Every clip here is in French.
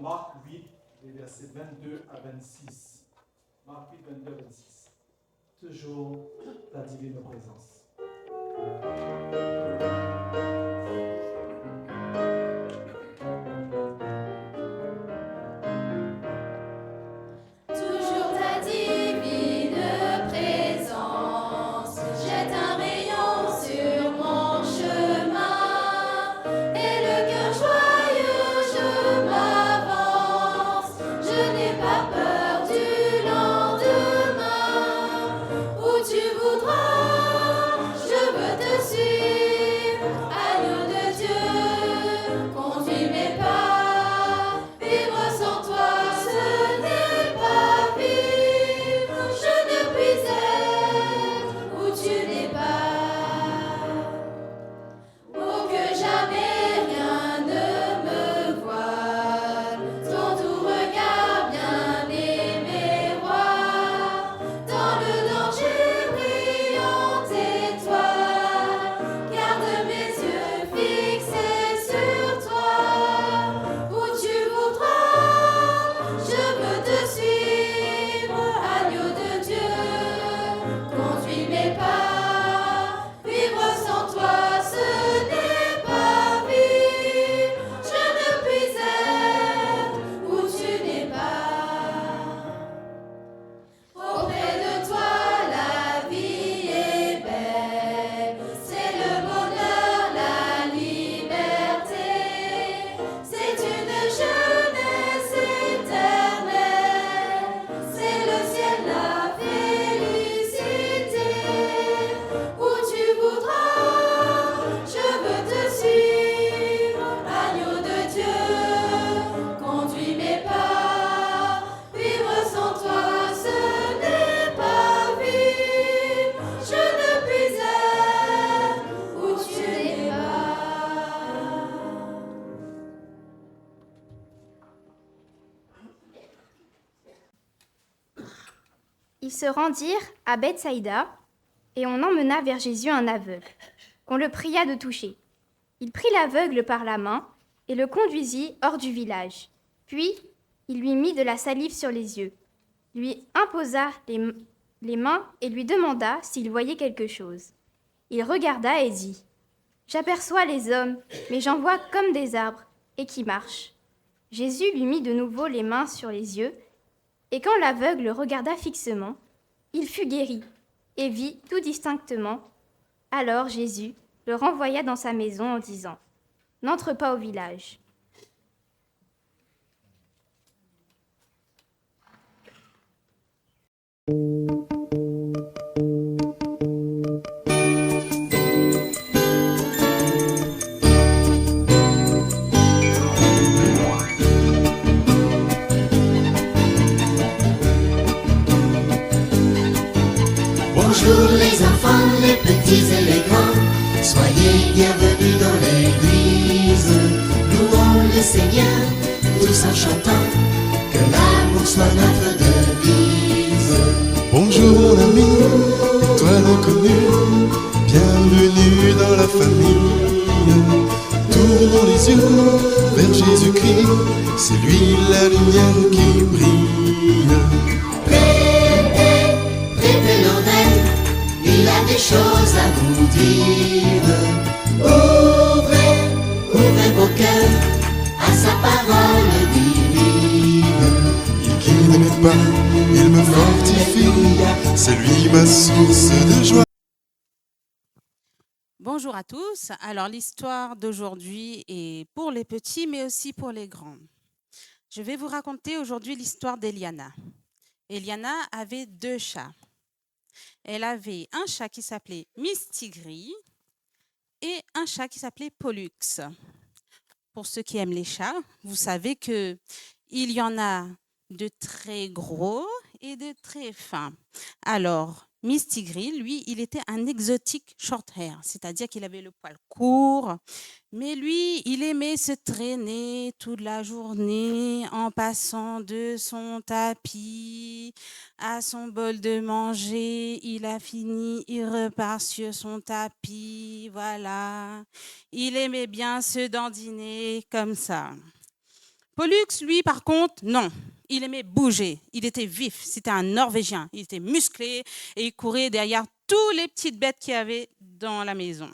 Marc 8, les versets 22 à 26. Marc 8, 22 à 26. Toujours la divine présence. Ils se rendirent à Bethsaïda, et on emmena vers Jésus un aveugle, qu'on le pria de toucher. Il prit l'aveugle par la main et le conduisit hors du village. Puis, il lui mit de la salive sur les yeux, lui imposa les mains et lui demanda s'il voyait quelque chose. Il regarda et dit : « J'aperçois les hommes, mais j'en vois comme des arbres, et qui marchent. » Jésus lui mit de nouveau les mains sur les yeux, et quand l'aveugle regarda fixement, il fut guéri et vit tout distinctement. Alors Jésus le renvoya dans sa maison en disant : « N'entre pas au village. » Bonjour les enfants, les petits et les grands, soyez bienvenus dans l'église. Louons le Seigneur, tous en chantant, que l'amour soit notre devise. Bonjour mon ami, toi l'inconnu, bienvenue dans la famille. Tournons les yeux vers Jésus-Christ, c'est lui la lumière qui brille. Prêtez l'oreille, il a des choses à vous dire. Ouvrez vos cœurs à sa parole divine. Il guide mes pas, il me fortifie, c'est lui ma source de joie. Bonjour à tous. Alors l'histoire d'aujourd'hui est pour les petits mais aussi pour les grands. Je vais vous raconter aujourd'hui l'histoire d'Eliana. Eliana avait 2 chats. Elle avait un chat qui s'appelait Mistigris et un chat qui s'appelait Pollux. Pour ceux qui aiment les chats, vous savez qu'il y en a de très gros et de très fins. Alors, Mistigris, lui, il était un exotique short hair, c'est-à-dire qu'il avait le poil court, mais lui, il aimait se traîner toute la journée en passant de son tapis à son bol de manger. Il a fini, il repart sur son tapis, voilà. Il aimait bien se dandiner comme ça. Pollux, lui, par contre, non. Il aimait bouger. Il était vif. C'était un Norvégien. Il était musclé et il courait derrière toutes les petites bêtes qu'il y avait dans la maison.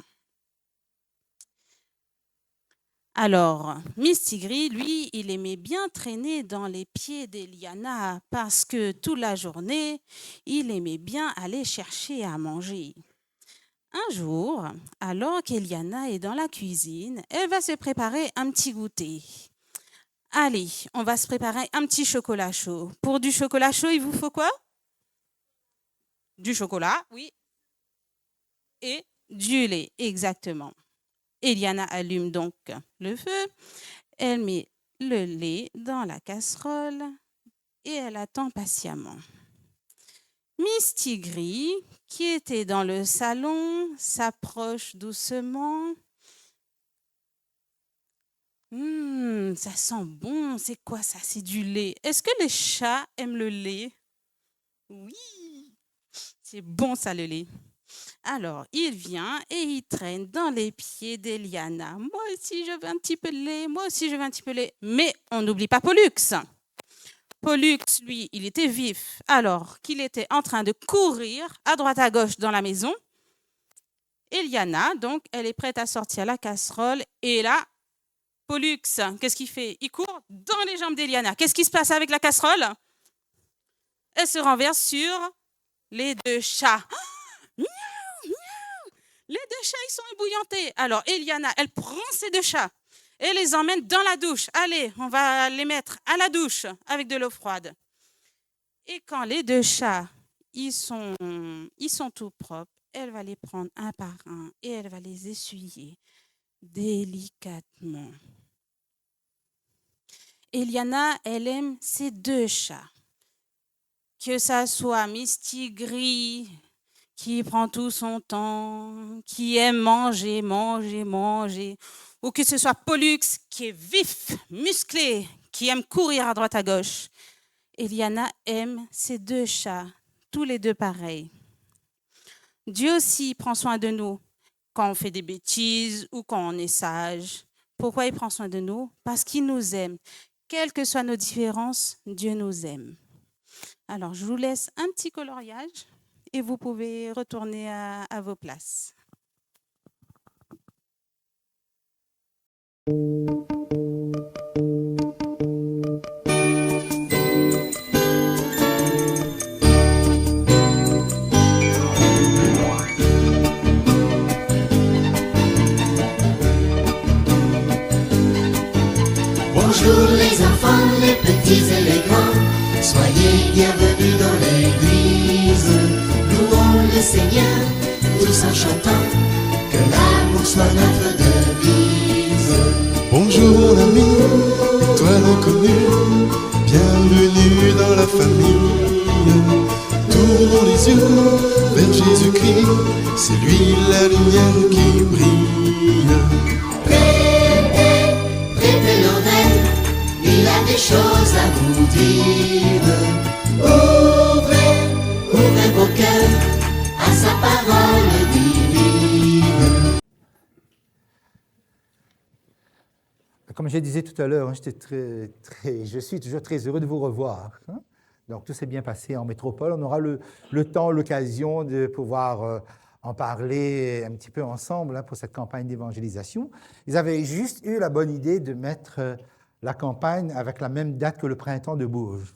Alors, Mistigri, lui, il aimait bien traîner dans les pieds d'Eliana parce que toute la journée, il aimait bien aller chercher à manger. Un jour, alors qu'Eliana est dans la cuisine, elle va se préparer un petit goûter. Allez, on va se préparer un petit chocolat chaud. Pour du chocolat chaud, il vous faut quoi? Du chocolat, oui. Et du lait, exactement. Eliana allume donc le feu, elle met le lait dans la casserole et elle attend patiemment. Mistigri, qui était dans le salon, s'approche doucement. Ça sent bon, c'est quoi ça? C'est du lait. Est-ce que les chats aiment le lait? Oui, c'est bon ça le lait. Alors, il vient et il traîne dans les pieds d'Eliana. Moi aussi, je veux un petit peu de lait. Moi aussi, je veux un petit peu de lait. Mais on n'oublie pas Pollux. Pollux, lui, il était vif. Alors qu'il était en train de courir à droite à gauche dans la maison, Eliana, donc, elle est prête à sortir la casserole. Et là, Pollux, qu'est-ce qu'il fait? Il court dans les jambes d'Eliana. Qu'est-ce qui se passe avec la casserole? Elle se renverse sur les deux chats. Les deux chats, ils sont ébouillantés. Alors, Eliana, elle prend ces deux chats et les emmène dans la douche. Allez, on va les mettre à la douche avec de l'eau froide. Et quand les deux chats, ils sont tout propres, elle va les prendre un par un et elle va les essuyer délicatement. Eliana, elle aime ces deux chats. Que ça soit Mistigri, qui prend tout son temps, qui aime manger, ou que ce soit Pollux, qui est vif, musclé, qui aime courir à droite à gauche. Eliana aime ces deux chats, tous les deux pareils. Dieu aussi prend soin de nous quand on fait des bêtises ou quand on est sage. Pourquoi il prend soin de nous? Parce qu'il nous aime. Quelles que soient nos différences, Dieu nous aime. Alors, je vous laisse un petit coloriage. Et vous pouvez retourner à vos places. Bonjour les enfants, les petits et les grands, soyez bienvenus dans l'église. Louons le Seigneur, tous en chantant, que l'amour soit notre devise. Bonjour mon ami, toi l'inconnu, bienvenue dans la famille. Tournons les yeux vers Jésus-Christ, c'est lui la lumière qui brille. Prêtez l'oreille, il a des choses à vous dire. Ouvrez vos cœurs à sa parole divine. Comme je disais tout à l'heure, je suis toujours très heureux de vous revoir. Donc tout s'est bien passé en métropole. On aura le temps, l'occasion de pouvoir en parler un petit peu ensemble pour cette campagne d'évangélisation. Ils avaient juste eu la bonne idée de mettre la campagne avec la même date que le printemps de Bourges.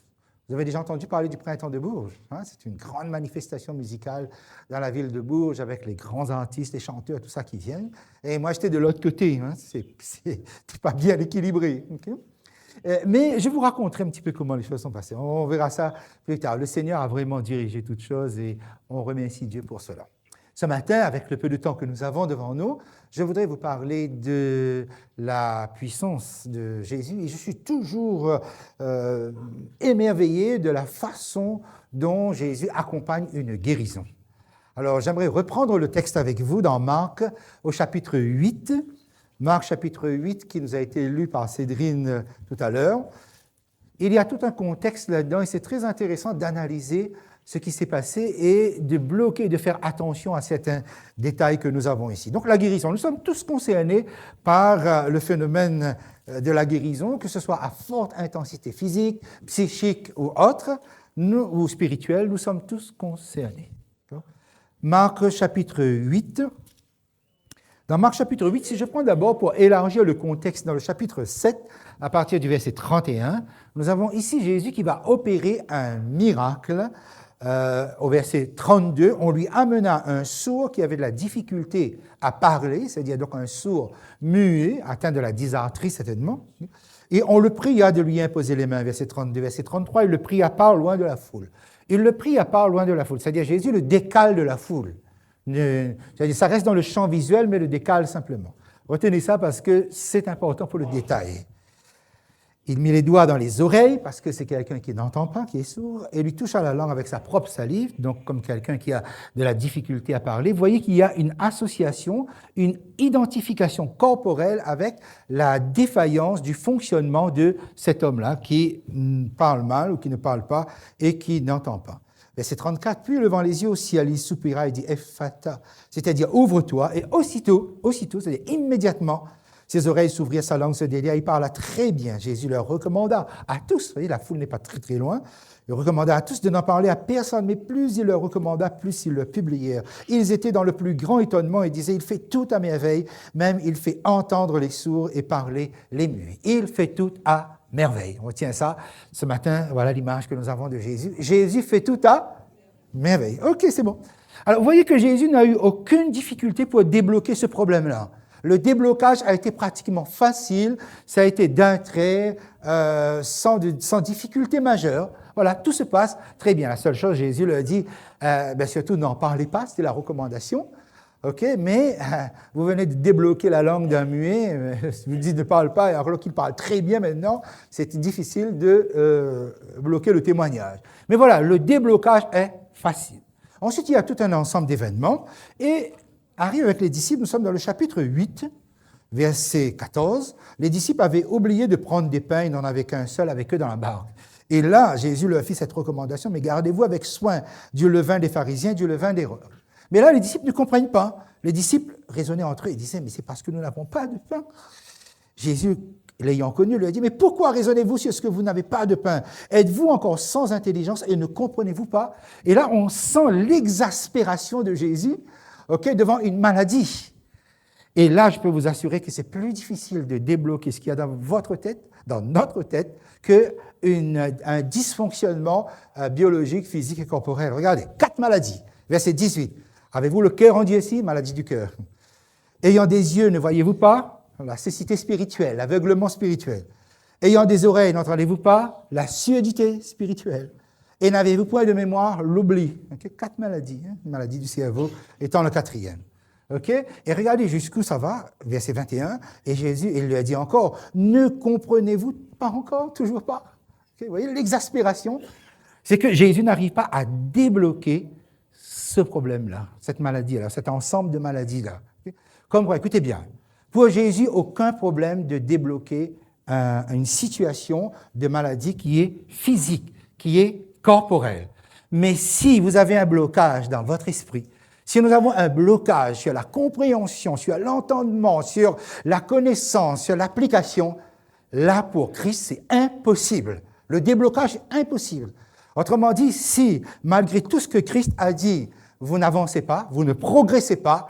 Vous avez déjà entendu parler du printemps de Bourges, hein? C'est une grande manifestation musicale dans la ville de Bourges avec les grands artistes, les chanteurs, tout ça qui viennent. Et moi, j'étais de l'autre côté. Hein? C'est pas bien équilibré. Okay? Mais je vous raconterai un petit peu comment les choses sont passées. On verra ça plus tard. Le Seigneur a vraiment dirigé toutes choses et on remercie Dieu pour cela. Ce matin, avec le peu de temps que nous avons devant nous, je voudrais vous parler de la puissance de Jésus. Et je suis toujours émerveillé de la façon dont Jésus accompagne une guérison. Alors, j'aimerais reprendre le texte avec vous dans Marc, au chapitre 8. Marc, chapitre 8, qui nous a été lu par Cédrine tout à l'heure. Il y a tout un contexte là-dedans et c'est très intéressant d'analyser ce qui s'est passé et de bloquer, de faire attention à certains détails que nous avons ici. Donc la guérison, nous sommes tous concernés par le phénomène de la guérison, que ce soit à forte intensité physique, psychique ou autre, ou spirituelle, nous sommes tous concernés. Marc chapitre 8. Dans Marc chapitre 8, si je prends d'abord pour élargir le contexte dans le chapitre 7, à partir du verset 31, nous avons ici Jésus qui va opérer un miracle. Au verset 32, on lui amena un sourd qui avait de la difficulté à parler, c'est-à-dire donc un sourd muet, atteint de la dysarthrie certainement, et on le pria de lui imposer les mains, verset 32, verset 33, il le pria part loin de la foule. Il le pria part loin de la foule, c'est-à-dire Jésus le décale de la foule. C'est-à-dire ça reste dans le champ visuel, mais le décale simplement. Retenez ça parce que c'est important pour le détailler. Il mit les doigts dans les oreilles, parce que c'est quelqu'un qui n'entend pas, qui est sourd, et lui toucha la langue avec sa propre salive, donc comme quelqu'un qui a de la difficulté à parler. Vous voyez qu'il y a une association, une identification corporelle avec la défaillance du fonctionnement de cet homme-là qui parle mal ou qui ne parle pas et qui n'entend pas. Verset 34, puis levant les yeux au ciel, il soupira et dit « Ephata », c'est-à-dire « ouvre-toi », et aussitôt, c'est-à-dire immédiatement, ses oreilles s'ouvrirent, sa langue se délia, il parla très bien. Jésus leur recommanda à tous, vous voyez, la foule n'est pas très très loin, il recommanda à tous de n'en parler à personne, mais plus il leur recommanda, plus ils le publièrent. Ils étaient dans le plus grand étonnement et disaient, il fait tout à merveille, même il fait entendre les sourds et parler les muets. Il fait tout à merveille. On retient ça ce matin, voilà l'image que nous avons de Jésus. Jésus fait tout à merveille. OK, c'est bon. Alors, vous voyez que Jésus n'a eu aucune difficulté pour débloquer ce problème-là. Le déblocage a été pratiquement facile, ça a été d'un trait, sans difficulté majeure. Voilà, tout se passe très bien. La seule chose, Jésus leur dit, surtout n'en parlez pas, c'était la recommandation. OK, mais vous venez de débloquer la langue d'un muet, vous dites ne parle pas, alors qu'il parle très bien maintenant, c'est difficile de bloquer le témoignage. Mais voilà, le déblocage est facile. Ensuite, il y a tout un ensemble d'événements, et arrive avec les disciples, nous sommes dans le chapitre 8, verset 14. Les disciples avaient oublié de prendre des pains, ils n'en avaient qu'un seul avec eux dans la barque. Et là, Jésus leur fit cette recommandation, mais gardez-vous avec soin du levain des pharisiens, du levain des rois. Mais là, les disciples ne comprennent pas. Les disciples raisonnaient entre eux et disaient, mais c'est parce que nous n'avons pas de pain. Jésus, l'ayant connu, lui a dit, mais pourquoi raisonnez-vous sur ce que vous n'avez pas de pain? Êtes-vous encore sans intelligence et ne comprenez-vous pas? Et là, on sent l'exaspération de Jésus, devant une maladie. Et là, je peux vous assurer que c'est plus difficile de débloquer ce qu'il y a dans votre tête, dans notre tête, qu'un dysfonctionnement biologique, physique et corporel. Regardez, 4 maladies. Verset 18. Avez-vous le cœur endurci? Maladie du cœur. Ayant des yeux, ne voyez-vous pas? La cécité spirituelle, l'aveuglement spirituel. Ayant des oreilles, n'entendez-vous pas? La surdité spirituelle. Et n'avez-vous point de mémoire? L'oubli. 4 maladies, maladie du cerveau étant le 4e. Et regardez jusqu'où ça va, verset 21, et Jésus, il lui a dit encore, ne comprenez-vous pas encore, toujours pas? Vous voyez l'exaspération? C'est que Jésus n'arrive pas à débloquer ce problème-là, cette maladie-là, cet ensemble de maladies-là. Comme quoi, écoutez bien, pour Jésus, aucun problème de débloquer une situation de maladie qui est physique, qui est corporel. Mais si vous avez un blocage dans votre esprit, si nous avons un blocage sur la compréhension, sur l'entendement, sur la connaissance, sur l'application, là, pour Christ, c'est impossible. Le déblocage est impossible. Autrement dit, si, malgré tout ce que Christ a dit, vous n'avancez pas, vous ne progressez pas,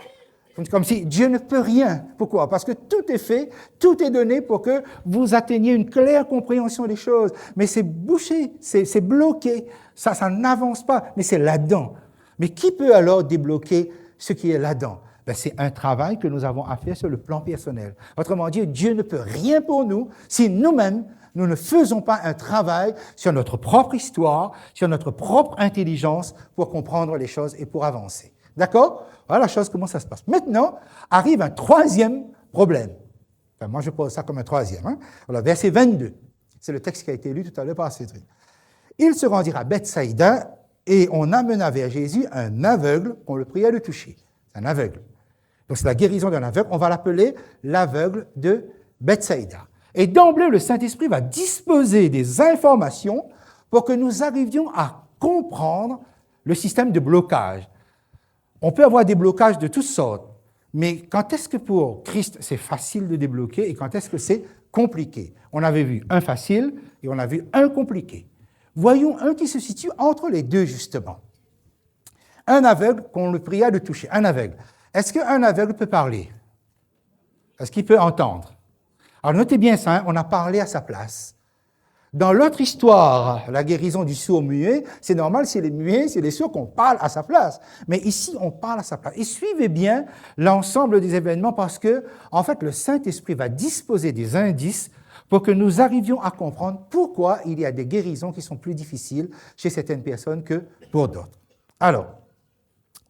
comme si Dieu ne peut rien. Pourquoi? Parce que tout est fait, tout est donné pour que vous atteigniez une claire compréhension des choses. Mais c'est bouché, c'est bloqué, ça n'avance pas, mais c'est là-dedans. Mais qui peut alors débloquer ce qui est là-dedans? C'est un travail que nous avons à faire sur le plan personnel. Autrement dit, Dieu ne peut rien pour nous si nous-mêmes, nous ne faisons pas un travail sur notre propre histoire, sur notre propre intelligence pour comprendre les choses et pour avancer. D'accord? Voilà la chose, comment ça se passe. Maintenant, arrive un 3e problème. Enfin, moi, je pose ça comme un 3e. Voilà, verset 22. C'est le texte qui a été lu tout à l'heure par Cédric. Ils se rendirent à Bethsaïda et on amena vers Jésus un aveugle qu'on le pria de toucher. C'est un aveugle. Donc, c'est la guérison d'un aveugle. On va l'appeler l'aveugle de Bethsaïda. Et d'emblée, le Saint-Esprit va disposer des informations pour que nous arrivions à comprendre le système de blocage. On peut avoir des blocages de toutes sortes, mais quand est-ce que pour Christ c'est facile de débloquer et quand est-ce que c'est compliqué. On avait vu un facile et on a vu un compliqué. Voyons un qui se situe entre les deux, justement. Un aveugle qu'on le pria de toucher. Un aveugle. Est-ce qu'un aveugle peut parler? Est-ce qu'il peut entendre? Alors notez bien ça, hein, on a parlé à sa place. Dans l'autre histoire, la guérison du sourd-muet, c'est normal, c'est les muets, c'est les sourds qu'on parle à sa place. Mais ici, on parle à sa place. Et suivez bien l'ensemble des événements parce que, en fait, le Saint-Esprit va disposer des indices pour que nous arrivions à comprendre pourquoi il y a des guérisons qui sont plus difficiles chez certaines personnes que pour d'autres. Alors,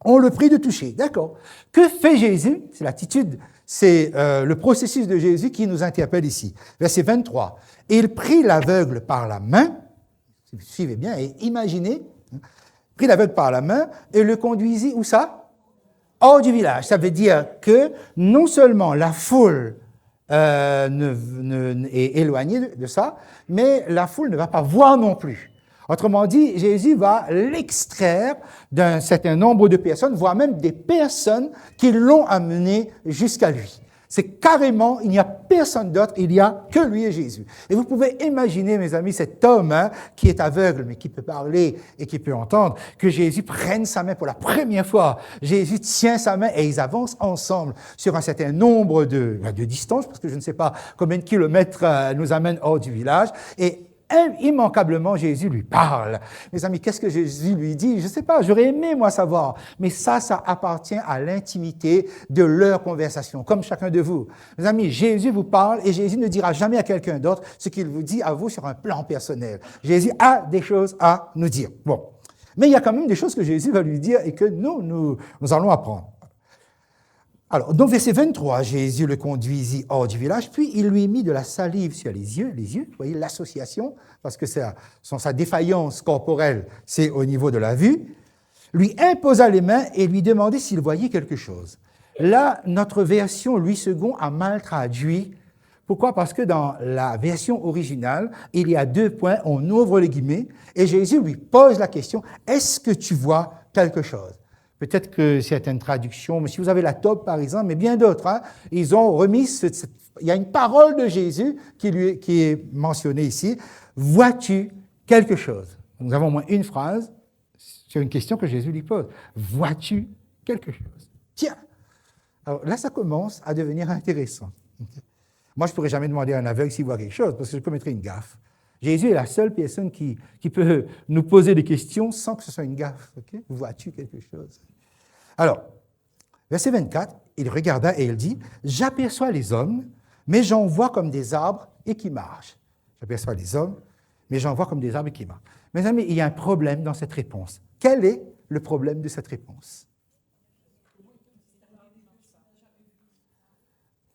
on le prie de toucher, d'accord. Que fait Jésus? C'est l'attitude, c'est le processus de Jésus qui nous interpelle ici. Verset 23. Il prit l'aveugle par la main, suivez bien, et imaginez, prit l'aveugle par la main et le conduisit, où ça? Hors du village. Ça veut dire que non seulement la foule est éloignée de ça, mais la foule ne va pas voir non plus. Autrement dit, Jésus va l'extraire d'un certain nombre de personnes, voire même des personnes qui l'ont amené jusqu'à lui. C'est carrément, il n'y a personne d'autre, il n'y a que lui et Jésus. Et vous pouvez imaginer, mes amis, cet homme qui est aveugle, mais qui peut parler et qui peut entendre, que Jésus prenne sa main pour la première fois. Jésus tient sa main et ils avancent ensemble sur un certain nombre de distances, parce que je ne sais pas combien de kilomètres nous amène hors du village. Et immanquablement, Jésus lui parle. Mes amis, qu'est-ce que Jésus lui dit? Je ne sais pas, j'aurais aimé, moi, savoir. Mais ça appartient à l'intimité de leur conversation, comme chacun de vous. Mes amis, Jésus vous parle et Jésus ne dira jamais à quelqu'un d'autre ce qu'il vous dit à vous sur un plan personnel. Jésus a des choses à nous dire. Bon. Mais il y a quand même des choses que Jésus va lui dire et que nous allons apprendre. Alors, donc, verset 23, Jésus le conduisit hors du village, puis il lui mit de la salive sur les yeux, vous voyez l'association, parce que sa défaillance corporelle, c'est au niveau de la vue, lui imposa les mains et lui demandait s'il voyait quelque chose. Là, notre version Louis II a mal traduit. Pourquoi? Parce que dans la version originale, il y a 2 points, on ouvre les guillemets, et Jésus lui pose la question, est-ce que tu vois quelque chose? Peut-être que certaines traductions, mais si vous avez la Tobe par exemple, mais bien d'autres, hein, ils ont remis, il y a une parole de Jésus qui est mentionnée ici. Vois-tu quelque chose? Nous avons au moins une phrase sur une question que Jésus lui pose. Vois-tu quelque chose? Tiens! Alors là, ça commence à devenir intéressant. Moi, je ne pourrais jamais demander à un aveugle s'il voit quelque chose, parce que je commettrais une gaffe. Jésus est la seule personne qui peut nous poser des questions sans que ce soit une gaffe. Okay? Vois-tu quelque chose? Alors, verset 24, il regarda et il dit, « J'aperçois les hommes, mais j'en vois comme des arbres et qui marchent. » J'aperçois les hommes, mais j'en vois comme des arbres et qui marchent. Mes amis, il y a un problème dans cette réponse. Quel est le problème de cette réponse?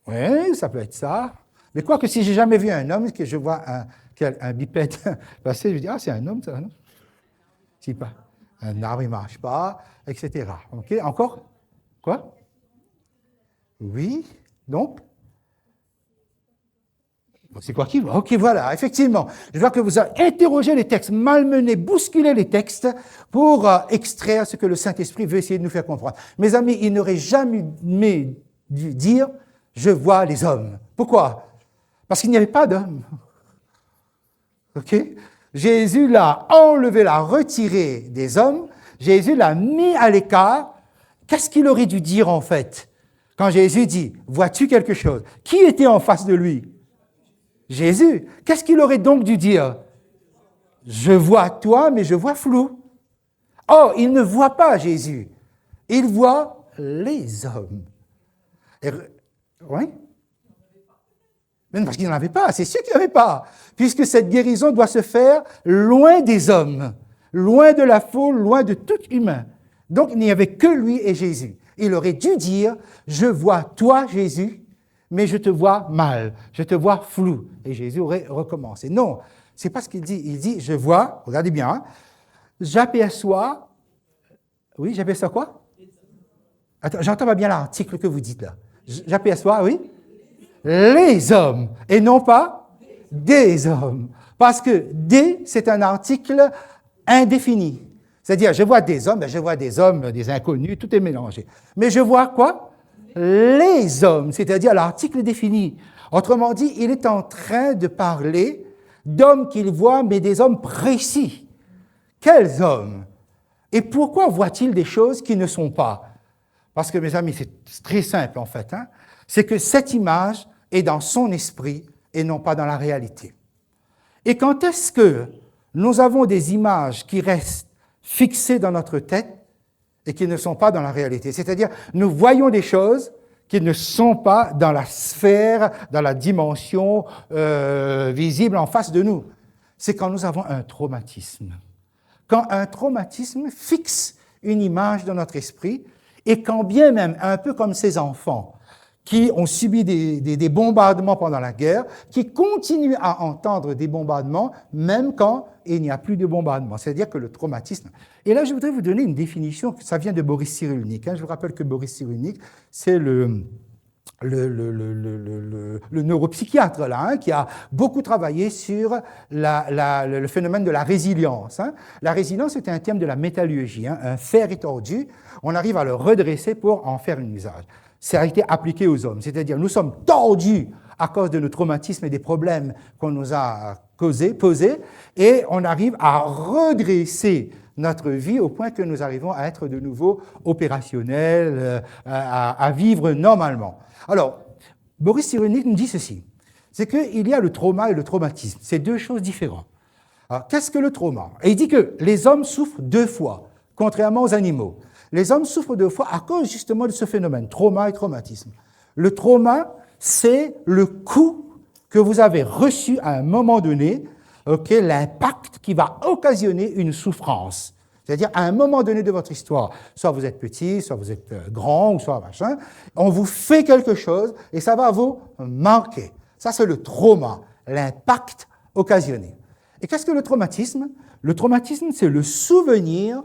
Oui, ça peut être ça. Mais quoi que si j'ai jamais vu un homme, que je vois un bipède passer, je dis, ah, c'est un homme, ça, non? Si pas. Un arbre, il ne marche pas, etc. OK? Encore? Quoi? Oui. Donc? C'est quoi qui va? OK, voilà, effectivement. Je vois que vous avez interrogé les textes, malmené, bousculé les textes pour extraire ce que le Saint-Esprit veut essayer de nous faire comprendre. Mes amis, il n'aurait jamais dû dire « je vois les hommes ». Pourquoi? Parce qu'il n'y avait pas d'hommes. OK? Jésus l'a enlevé, l'a retiré des hommes. Jésus l'a mis à l'écart. Qu'est-ce qu'il aurait dû dire en fait? Quand Jésus dit « vois-tu quelque chose ?» Qui était en face de lui? Jésus. Qu'est-ce qu'il aurait donc dû dire? « Je vois toi, mais je vois flou. » Or, il ne voit pas Jésus. Il voit les hommes. Oui? Mais parce qu'il n'en avait pas, c'est sûr qu'il n'en avait pas, puisque cette guérison doit se faire loin des hommes, loin de la foule, loin de tout humain. Donc, il n'y avait que lui et Jésus. Il aurait dû dire, je vois toi, Jésus, mais je te vois mal, je te vois flou. Et Jésus aurait recommencé. Non, c'est pas ce qu'il dit. Il dit, je vois, regardez bien, hein, j'aperçois, oui, j'aperçois quoi? Attends, j'entends pas bien l'article que vous dites là. J'aperçois, oui? Les hommes, et non pas des hommes. Parce que des, c'est un article indéfini. C'est-à-dire, je vois des hommes, des inconnus, tout est mélangé. Mais je vois quoi? Les hommes, c'est-à-dire l'article défini. Autrement dit, il est en train de parler d'hommes qu'il voit, mais des hommes précis. Quels hommes? Et pourquoi voit-il des choses qui ne sont pas? Parce que, mes amis, c'est très simple en fait. C'est que cette image est dans son esprit et non pas dans la réalité. Et quand est-ce que nous avons des images qui restent fixées dans notre tête et qui ne sont pas dans la réalité? C'est-à-dire, nous voyons des choses qui ne sont pas dans la sphère, dans la dimension visible en face de nous. C'est quand nous avons un traumatisme. Quand un traumatisme fixe une image dans notre esprit, et quand bien même, un peu comme ces enfants qui ont subi des bombardements pendant la guerre, qui continuent à entendre des bombardements, même quand il n'y a plus de bombardements. C'est-à-dire que le traumatisme... Et là, je voudrais vous donner une définition, ça vient de Boris Cyrulnik. Je vous rappelle que Boris Cyrulnik, c'est le neuropsychiatre là, qui a beaucoup travaillé sur le phénomène de la résilience. La résilience est un terme de la métallurgie. Un fer est tordu, on arrive à le redresser pour en faire un usage. Ça a été appliqué aux hommes, c'est-à-dire nous sommes tordus à cause de nos traumatismes et des problèmes qu'on nous a posés, et on arrive à redresser notre vie au point que nous arrivons à être de nouveau opérationnels, à vivre normalement. Alors, Boris Cyrulnik nous dit ceci, c'est qu'il y a le trauma et le traumatisme, c'est deux choses différentes. Alors, qu'est-ce que le trauma? Et il dit que les hommes souffrent deux fois, contrairement aux animaux. Les hommes souffrent deux fois à cause justement de ce phénomène, trauma et traumatisme. Le trauma, c'est le coup que vous avez reçu à un moment donné, l'impact qui va occasionner une souffrance. C'est-à-dire, à un moment donné de votre histoire, soit vous êtes petit, soit vous êtes grand, ou soit machin, on vous fait quelque chose et ça va vous marquer. Ça, c'est le trauma, l'impact occasionné. Et qu'est-ce que le traumatisme? Le traumatisme, c'est le souvenir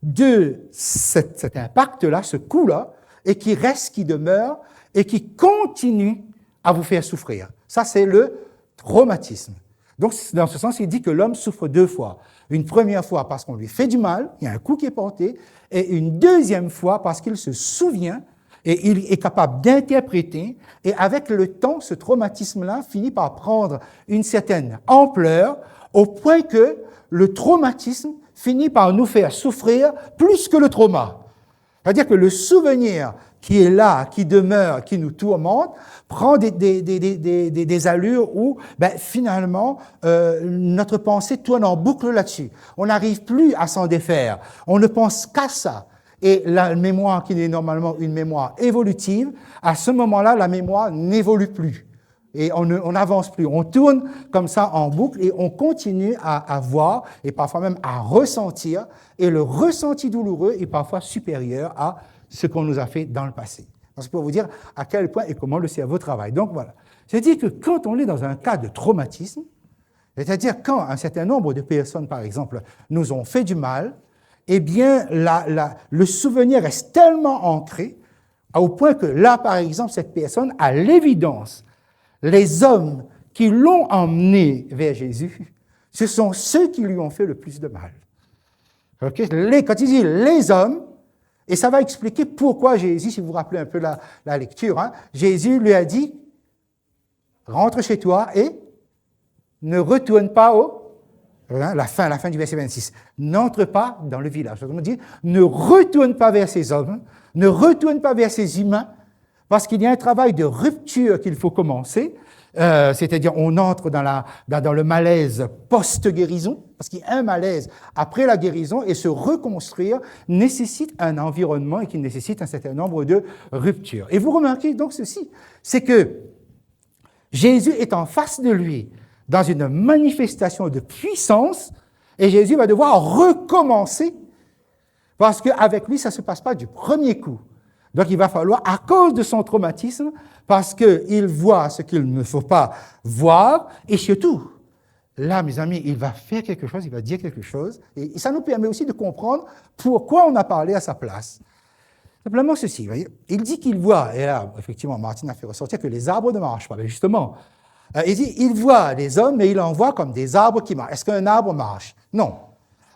de cet impact-là, ce coup-là, et qui reste, qui demeure, et qui continue à vous faire souffrir. Ça, c'est le traumatisme. Donc, dans ce sens, il dit que l'homme souffre deux fois. Une première fois parce qu'on lui fait du mal, il y a un coup qui est porté, et une deuxième fois parce qu'il se souvient et il est capable d'interpréter, et avec le temps, ce traumatisme-là finit par prendre une certaine ampleur, au point que le traumatisme finit par nous faire souffrir plus que le trauma. C'est-à-dire que le souvenir qui est là, qui demeure, qui nous tourmente, prend des allures où, finalement, notre pensée tourne en boucle là-dessus. On n'arrive plus à s'en défaire. On ne pense qu'à ça. Et la mémoire, qui est normalement une mémoire évolutive, à ce moment-là, la mémoire n'évolue plus. Et on n'avance plus. On tourne comme ça en boucle et on continue à voir et parfois même à ressentir. Et le ressenti douloureux est parfois supérieur à ce qu'on nous a fait dans le passé. C'est pour vous dire à quel point et comment le cerveau travaille. Donc voilà. C'est-à-dire que quand on est dans un cas de traumatisme, c'est-à-dire quand un certain nombre de personnes, par exemple, nous ont fait du mal, eh bien, le souvenir reste tellement ancré au point que là, par exemple, cette personne, à l'évidence, les hommes qui l'ont emmené vers Jésus, ce sont ceux qui lui ont fait le plus de mal. Okay? Quand il dit les hommes, et ça va expliquer pourquoi Jésus, si vous vous rappelez un peu la lecture, Jésus lui a dit, rentre chez toi et ne retourne pas la fin du verset 26, n'entre pas dans le village. On dit, ne retourne pas vers ces hommes, ne retourne pas vers ces humains, parce qu'il y a un travail de rupture qu'il faut commencer, c'est-à-dire on entre dans le malaise post-guérison, parce qu'il y a un malaise après la guérison, et se reconstruire nécessite un environnement et qui nécessite un certain nombre de ruptures. Et vous remarquez donc ceci, c'est que Jésus est en face de lui dans une manifestation de puissance, et Jésus va devoir recommencer, parce qu'avec lui, ça ne se passe pas du premier coup. Donc, il va falloir, à cause de son traumatisme, parce qu'il voit ce qu'il ne faut pas voir, et surtout, là, mes amis, il va faire quelque chose, il va dire quelque chose, et ça nous permet aussi de comprendre pourquoi on a parlé à sa place. Simplement ceci, voyez, il dit qu'il voit, et là, effectivement, Martine a fait ressortir que les arbres ne marchent pas, mais justement, il dit, il voit les hommes, mais il en voit comme des arbres qui marchent. Est-ce qu'un arbre marche? Non.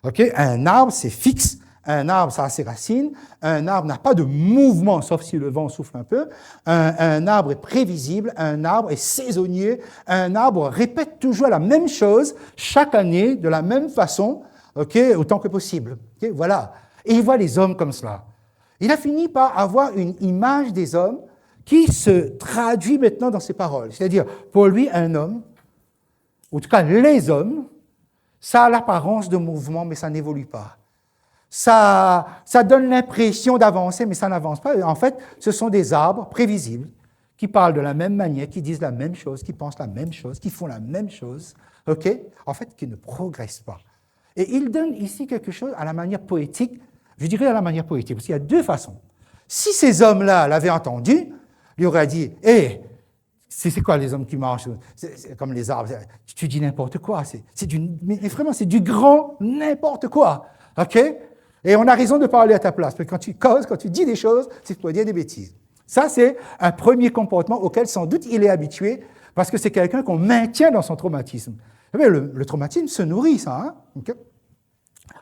Okay? Un arbre, c'est fixe. Un arbre, ça a ses racines. Un arbre n'a pas de mouvement, sauf si le vent souffle un peu. Un arbre est prévisible. Un arbre est saisonnier. Un arbre répète toujours la même chose chaque année, de la même façon, autant que possible. Voilà. Et il voit les hommes comme cela. Il a fini par avoir une image des hommes qui se traduit maintenant dans ses paroles. C'est-à-dire, pour lui, un homme, ou en tout cas les hommes, ça a l'apparence de mouvement, mais ça n'évolue pas. Ça donne l'impression d'avancer, mais ça n'avance pas. En fait, ce sont des arbres prévisibles qui parlent de la même manière, qui disent la même chose, qui pensent la même chose, qui font la même chose, en fait, qui ne progressent pas. Et il donne ici quelque chose à la manière poétique, je dirais à la manière poétique, parce qu'il y a deux façons. Si ces hommes-là l'avaient entendu, il aurait dit « Hé, c'est quoi les hommes qui marchent? C'est comme les arbres, tu dis n'importe quoi, mais vraiment, c'est du grand n'importe quoi. » Et on a raison de parler à ta place, parce que quand tu causes, quand tu dis des choses, c'est pour dire des bêtises. Ça, c'est un premier comportement auquel sans doute il est habitué, parce que c'est quelqu'un qu'on maintient dans son traumatisme. Mais le traumatisme se nourrit, ça,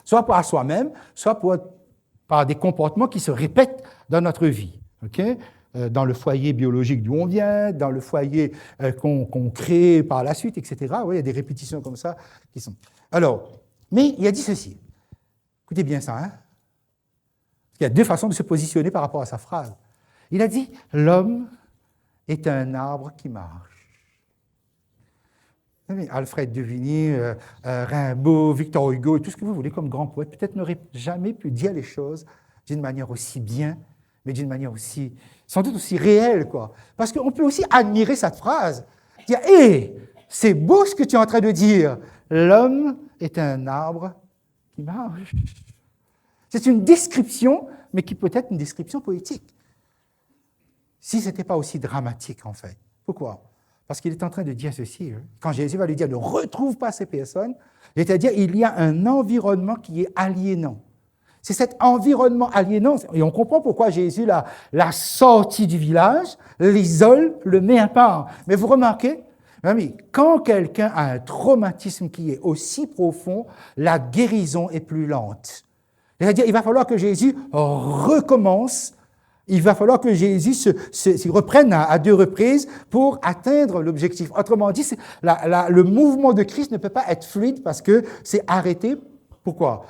soit par soi-même, soit par des comportements qui se répètent dans notre vie. Dans le foyer biologique d'où on vient, dans le foyer qu'on crée par la suite, etc. Oui, il y a des répétitions comme ça qui sont... Alors, mais il a dit ceci. Écoutez bien ça, Il y a deux façons de se positionner par rapport à sa phrase. Il a dit « L'homme est un arbre qui marche ». Alfred de Vigny, Rimbaud, Victor Hugo, et tout ce que vous voulez comme grand poète, peut-être n'aurait jamais pu dire les choses d'une manière aussi bien, mais d'une manière aussi, sans doute aussi réelle, quoi. Parce qu'on peut aussi admirer cette phrase, dire « Hé, c'est beau ce que tu es en train de dire, l'homme est un arbre qui marche ». C'est une description, mais qui peut être une description poétique. Si ce n'était pas aussi dramatique, en fait. Pourquoi? Parce qu'il est en train de dire ceci. Quand Jésus va lui dire « Ne retrouve pas ces personnes », c'est-à-dire il y a un environnement qui est aliénant. C'est cet environnement aliénant, et on comprend pourquoi Jésus l'a sorti du village, l'isole, le met à part. Mais vous remarquez, quand quelqu'un a un traumatisme qui est aussi profond, la guérison est plus lente. C'est-à-dire il va falloir que Jésus recommence. Il va falloir que Jésus se reprenne à deux reprises pour atteindre l'objectif. Autrement dit, le mouvement de Christ ne peut pas être fluide parce que c'est arrêté. Pourquoi?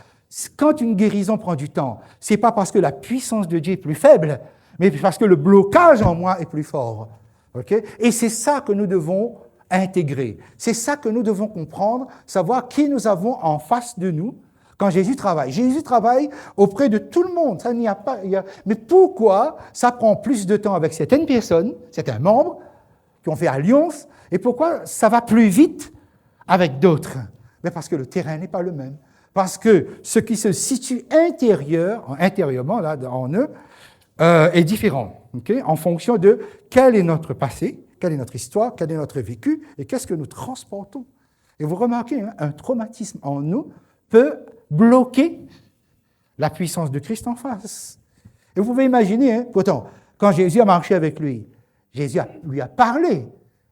Quand une guérison prend du temps, ce n'est pas parce que la puissance de Dieu est plus faible, mais parce que le blocage en moi est plus fort. Et c'est ça que nous devons intégrer. C'est ça que nous devons comprendre, savoir qui nous avons en face de nous. Quand Jésus travaille auprès de tout le monde. Ça n'y a pas. Mais pourquoi ça prend plus de temps avec certaines personnes, certains membres qui ont fait alliance, et pourquoi ça va plus vite avec d'autres? Mais parce que le terrain n'est pas le même. Parce que ce qui se situe intérieurement là, en eux est différent, en fonction de quel est notre passé, quelle est notre histoire, quel est notre vécu, et qu'est-ce que nous transportons. Et vous remarquez, un traumatisme en nous peut bloquer la puissance de Christ en face. Et vous pouvez imaginer, pourtant, quand Jésus a marché avec lui, Jésus lui a parlé,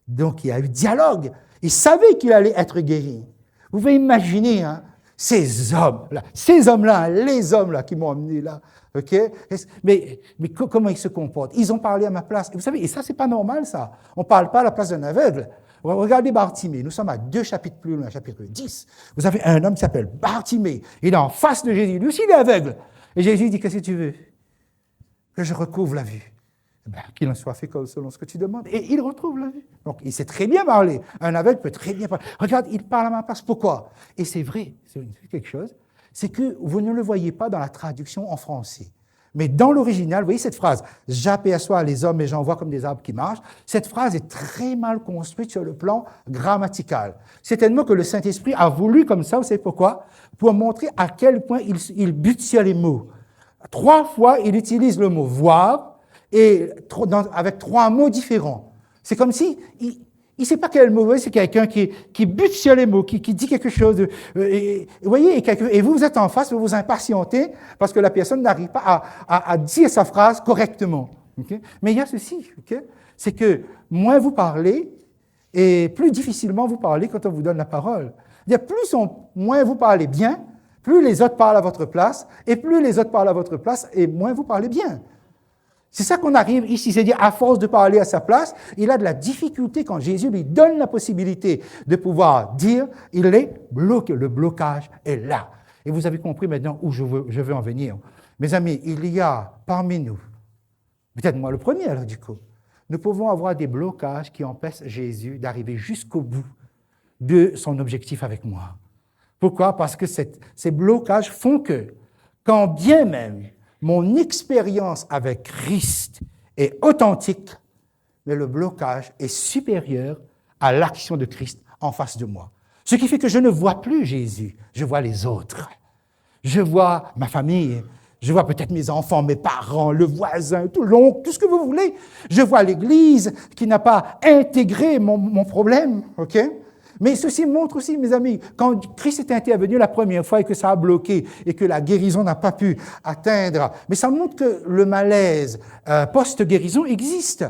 donc il y a eu dialogue, il savait qu'il allait être guéri. Vous pouvez imaginer ces hommes-là, les hommes-là qui m'ont amené là, mais comment ils se comportent? Ils ont parlé à ma place. Et vous savez, et ça, c'est pas normal, ça. On ne parle pas à la place d'un aveugle. Regardez Bartimée, nous sommes à 2 chapitres plus loin, chapitre 10. Vous avez un homme qui s'appelle Bartimée. Il est en face de Jésus. Lui aussi, il est aveugle. Et Jésus dit, qu'est-ce que tu veux? Que je recouvre la vue. Qu'il en soit fait selon ce que tu demandes. Et il retrouve la vue. Donc, il sait très bien parler. Un aveugle peut très bien parler. Regarde, il parle à ma place. Pourquoi? Et c'est vrai, c'est quelque chose, c'est que vous ne le voyez pas dans la traduction en français. Mais dans l'original, vous voyez cette phrase, « J'aperçois les hommes et j'en vois comme des arbres qui marchent », cette phrase est très mal construite sur le plan grammatical. C'est tellement que le Saint-Esprit a voulu comme ça, vous savez pourquoi? Pour montrer à quel point il bute sur les mots. 3 fois, il utilise le mot « voir » et avec 3 mots différents. C'est comme si il ne sait pas quel mot, c'est quelqu'un qui bute sur les mots, qui dit quelque chose. Vous voyez, et vous êtes en face, vous vous impatientez parce que la personne n'arrive pas à dire sa phrase correctement. Mais il y a ceci, c'est que moins vous parlez et plus difficilement vous parlez quand on vous donne la parole. Moins vous parlez bien, Plus les autres parlent à votre place, et plus les autres parlent à votre place, et moins vous parlez bien. C'est ça qu'on arrive ici, c'est-à-dire à force de parler à sa place, il a de la difficulté quand Jésus lui donne la possibilité de pouvoir dire, il est bloqué, le blocage est là. Et vous avez compris maintenant où je veux en venir. Mes amis, il y a parmi nous, peut-être moi le premier alors du coup, nous pouvons avoir des blocages qui empêchent Jésus d'arriver jusqu'au bout de son objectif avec moi. Pourquoi? Parce que ces blocages font que, quand bien même mon expérience avec Christ est authentique, mais le blocage est supérieur à l'action de Christ en face de moi. Ce qui fait que je ne vois plus Jésus, je vois les autres. Je vois ma famille, je vois peut-être mes enfants, mes parents, le voisin, l'oncle, tout ce que vous voulez. Je vois l'Église qui n'a pas intégré mon problème, ok? Mais ceci montre aussi, mes amis, quand Christ est intervenu la première fois et que ça a bloqué et que la guérison n'a pas pu atteindre, mais ça montre que le malaise post-guérison existe.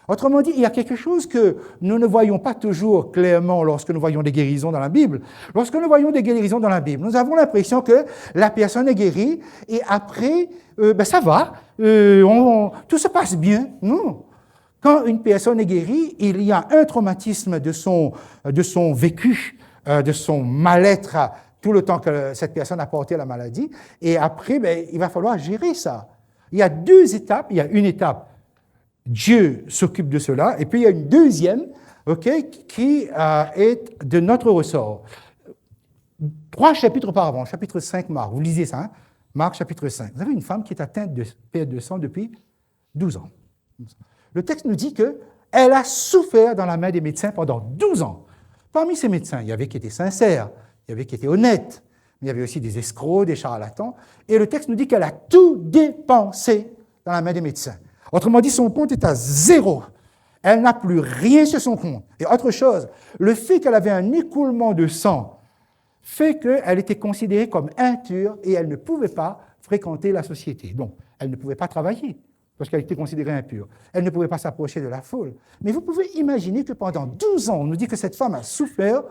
Autrement dit, il y a quelque chose que nous ne voyons pas toujours clairement lorsque nous voyons des guérisons dans la Bible. Lorsque nous voyons des guérisons dans la Bible, nous avons l'impression que la personne est guérie et après, ça va, tout se passe bien. Non. Quand une personne est guérie, il y a un traumatisme de son vécu, de son mal-être tout le temps que cette personne a porté la maladie. Et après, il va falloir gérer ça. Il y a deux étapes. Il y a une étape, Dieu s'occupe de cela. Et puis, il y a une deuxième, qui est de notre ressort. 3 chapitres auparavant, chapitre 5, Marc. Vous lisez ça, hein? Marc, chapitre 5. Vous avez une femme qui est atteinte de perte de sang depuis 12 ans. Le texte nous dit qu'elle a souffert dans la main des médecins pendant 12 ans. Parmi ces médecins, il y avait qui étaient sincères, il y avait qui étaient honnêtes, mais il y avait aussi des escrocs, des charlatans. Et le texte nous dit qu'elle a tout dépensé dans la main des médecins. Autrement dit, son compte est à 0. Elle n'a plus rien sur son compte. Et autre chose, le fait qu'elle avait un écoulement de sang fait qu'elle était considérée comme impure et elle ne pouvait pas fréquenter la société. Donc, elle ne pouvait pas travailler, parce qu'elle était considérée impure. Elle ne pouvait pas s'approcher de la foule. Mais vous pouvez imaginer que pendant 12 ans, on nous dit que cette femme a souffert,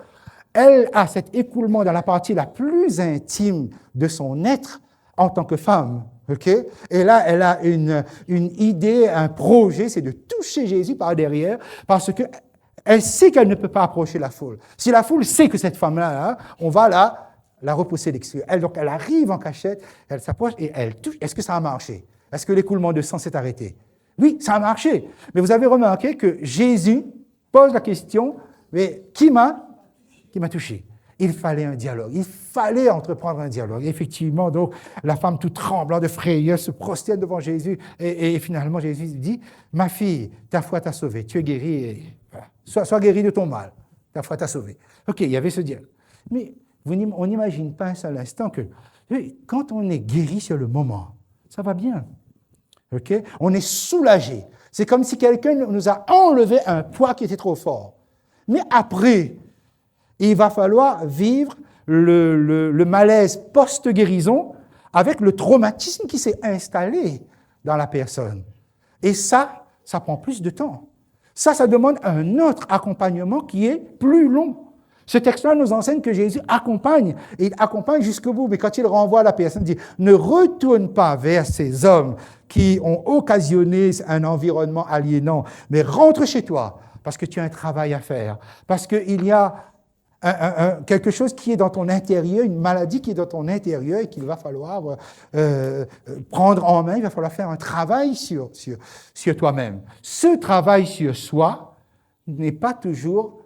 elle a cet écoulement dans la partie la plus intime de son être en tant que femme. Okay? Et là, elle a une idée, un projet, c'est de toucher Jésus par derrière, parce qu'elle sait qu'elle ne peut pas approcher la foule. Si la foule sait que cette femme-là, on va la repousser d'extérieur. Donc, elle arrive en cachette, elle s'approche et elle touche. Est-ce que ça a marché? Est-ce que l'écoulement de sang s'est arrêté? Oui, ça a marché. Mais vous avez remarqué que Jésus pose la question, mais qui m'a touché? Il fallait un dialogue. Il fallait entreprendre un dialogue. Et effectivement, donc, la femme toute tremblant de frayeur se prosterne devant Jésus et finalement, Jésus dit, « Ma fille, ta foi t'a sauvée. Tu es guérie. Et, voilà. Sois guérie de ton mal. Ta foi t'a sauvée. » OK, il y avait ce dialogue. Mais on n'imagine pas un seul instant que quand on est guéri sur le moment, ça va bien. Okay? On est soulagé. C'est comme si quelqu'un nous a enlevé un poids qui était trop fort. Mais après, il va falloir vivre le malaise post-guérison avec le traumatisme qui s'est installé dans la personne. Et ça prend plus de temps. Ça demande un autre accompagnement qui est plus long. Ce texte-là nous enseigne que Jésus accompagne, et il accompagne jusqu'au bout. Mais quand il renvoie la personne, il dit « Ne retourne pas vers ces hommes qui ont occasionné un environnement aliénant, mais rentre chez toi, parce que tu as un travail à faire, parce qu'il y a quelque chose qui est dans ton intérieur, une maladie qui est dans ton intérieur et qu'il va falloir prendre en main, il va falloir faire un travail sur toi-même. » Ce travail sur soi n'est pas toujours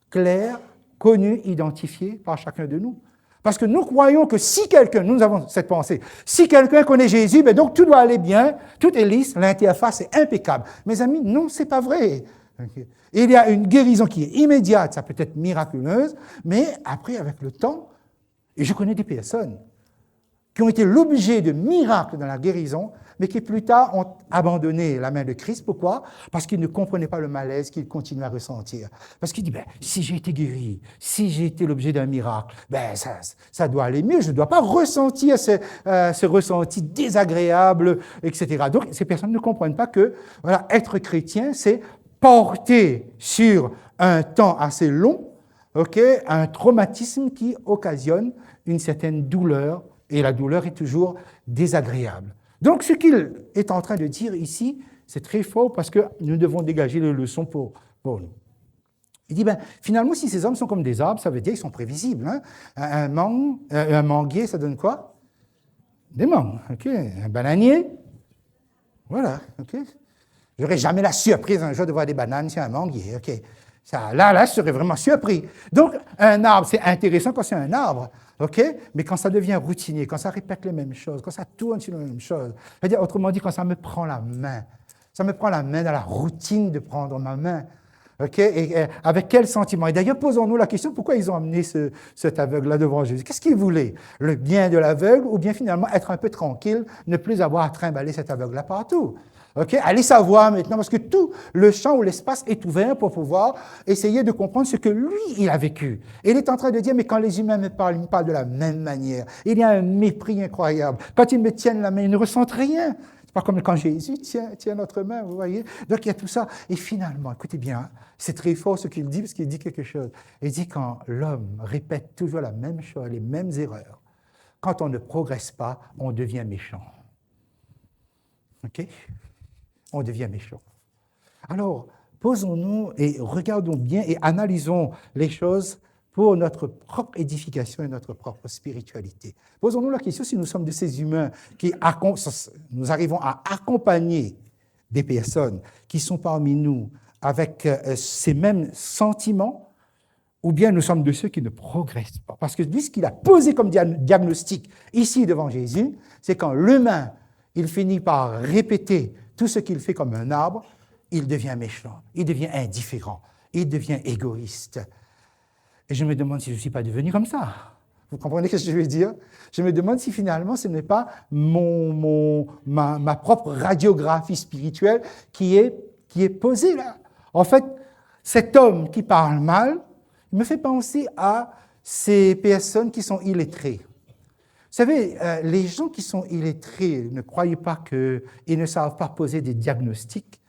clair, connu, identifié par chacun de nous. Parce que nous croyons que si quelqu'un, nous avons cette pensée, si quelqu'un connaît Jésus, donc tout doit aller bien, tout est lisse, l'interface est impeccable. Mes amis, non, c'est pas vrai. Okay. Il y a une guérison qui est immédiate, ça peut être miraculeuse, mais après, avec le temps, et je connais des personnes qui ont été l'objet de miracles dans la guérison, mais qui plus tard ont abandonné la main de Christ. Pourquoi? Parce qu'ils ne comprenaient pas le malaise qu'ils continuaient à ressentir. Parce qu'ils disent, si j'ai été guéri, si j'ai été l'objet d'un miracle, ça doit aller mieux, je ne dois pas ressentir ce ressenti désagréable, etc. Donc, ces personnes ne comprennent pas que être chrétien, c'est porter sur un temps assez long, un traumatisme qui occasionne une certaine douleur, et la douleur est toujours désagréable. Donc, ce qu'il est en train de dire ici, c'est très fort parce que nous devons dégager les leçons pour nous. Il dit, finalement, si ces hommes sont comme des arbres, ça veut dire qu'ils sont prévisibles. Hein? Un manguier, ça donne quoi? Des mangues. Okay. Un bananier, voilà. Okay. Je n'aurais jamais la surprise un jour de voir des bananes sur un manguier. Okay. Ça, là, je serais vraiment surpris. Donc, un arbre, c'est intéressant quand c'est un arbre, okay? Mais quand ça devient routinier, quand ça répète les mêmes choses, quand ça tourne sur les mêmes choses, c'est-à-dire, autrement dit, quand ça me prend la main, ça me prend la main dans la routine de prendre ma main. Okay? Et avec quel sentiment? Et d'ailleurs, posons-nous la question, pourquoi ils ont amené cet aveugle-là devant Jésus? Qu'est-ce qu'ils voulaient? Le bien de l'aveugle ou bien finalement être un peu tranquille, ne plus avoir à trimballer cet aveugle-là partout? Okay? Allez savoir maintenant, parce que tout le champ ou l'espace est ouvert pour pouvoir essayer de comprendre ce que lui, il a vécu. Et il est en train de dire, mais quand les humains me parlent, ils me parlent de la même manière. Il y a un mépris incroyable. Quand ils me tiennent la main, ils ne ressentent rien. C'est pas comme quand Jésus tient notre main, vous voyez. Donc, il y a tout ça. Et finalement, écoutez bien, c'est très fort ce qu'il dit, parce qu'il dit quelque chose. Il dit quand l'homme répète toujours la même chose, les mêmes erreurs, quand on ne progresse pas, on devient méchant. OK? On devient méchant. Alors, posons-nous et regardons bien et analysons les choses pour notre propre édification et notre propre spiritualité. Posons-nous la question si nous sommes de ces humains qui nous arrivons à accompagner des personnes qui sont parmi nous avec ces mêmes sentiments, ou bien nous sommes de ceux qui ne progressent pas. Parce que lui, ce qu'il a posé comme diagnostic ici devant Jésus, c'est quand l'humain, il finit par répéter tout ce qu'il fait comme un arbre, il devient méchant, il devient indifférent, il devient égoïste. Et je me demande si je ne suis pas devenu comme ça. Vous comprenez ce que je veux dire? Je me demande si finalement ce n'est pas ma propre radiographie spirituelle qui est posée là. En fait, cet homme qui parle mal me fait penser à ces personnes qui sont illettrées. Vous savez, les gens qui sont illettrés, ne croyez pas qu'ils ne savent pas poser des diagnostics.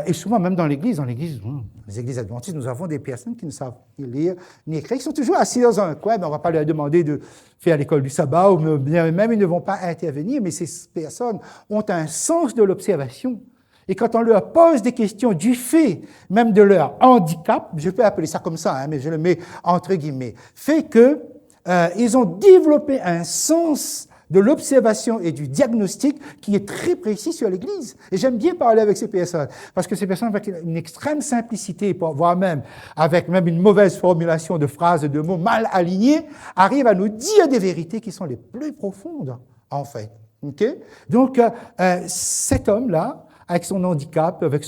Et souvent, même dans l'Église, les églises adventistes, nous avons des personnes qui ne savent ni lire ni écrire, qui sont toujours assis dans un coin, mais on ne va pas leur demander de faire l'école du sabbat, ou bien même ils ne vont pas intervenir, mais ces personnes ont un sens de l'observation. Et quand on leur pose des questions du fait même de leur handicap, je peux appeler ça comme ça, mais je le mets entre guillemets, fait qu'ils ont développé un sens de l'observation et du diagnostic qui est très précis sur l'Église. Et j'aime bien parler avec ces personnes, parce que ces personnes, avec une extrême simplicité, voire même avec même une mauvaise formulation de phrases, de mots mal alignés, arrivent à nous dire des vérités qui sont les plus profondes, en fait. Okay? Donc, cet homme-là, avec son handicap, avec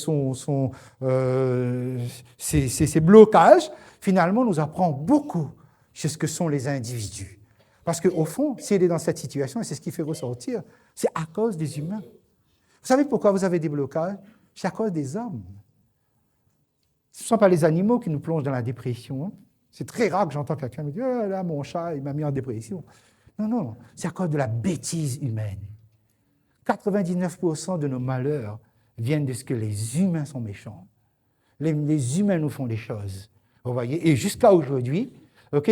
ses blocages, finalement, nous apprend beaucoup sur ce que sont les individus. Parce qu'au fond, s'il est dans cette situation, et c'est ce qui fait ressortir, c'est à cause des humains. Vous savez pourquoi vous avez des blocages? C'est à cause des hommes. Ce ne sont pas les animaux qui nous plongent dans la dépression. C'est très rare que j'entends quelqu'un me dire « Ah, là, mon chat, il m'a mis en dépression ». Non, c'est à cause de la bêtise humaine. 99% de nos malheurs viennent de ce que les humains sont méchants. Les humains nous font des choses. Vous voyez? Et jusqu'à aujourd'hui,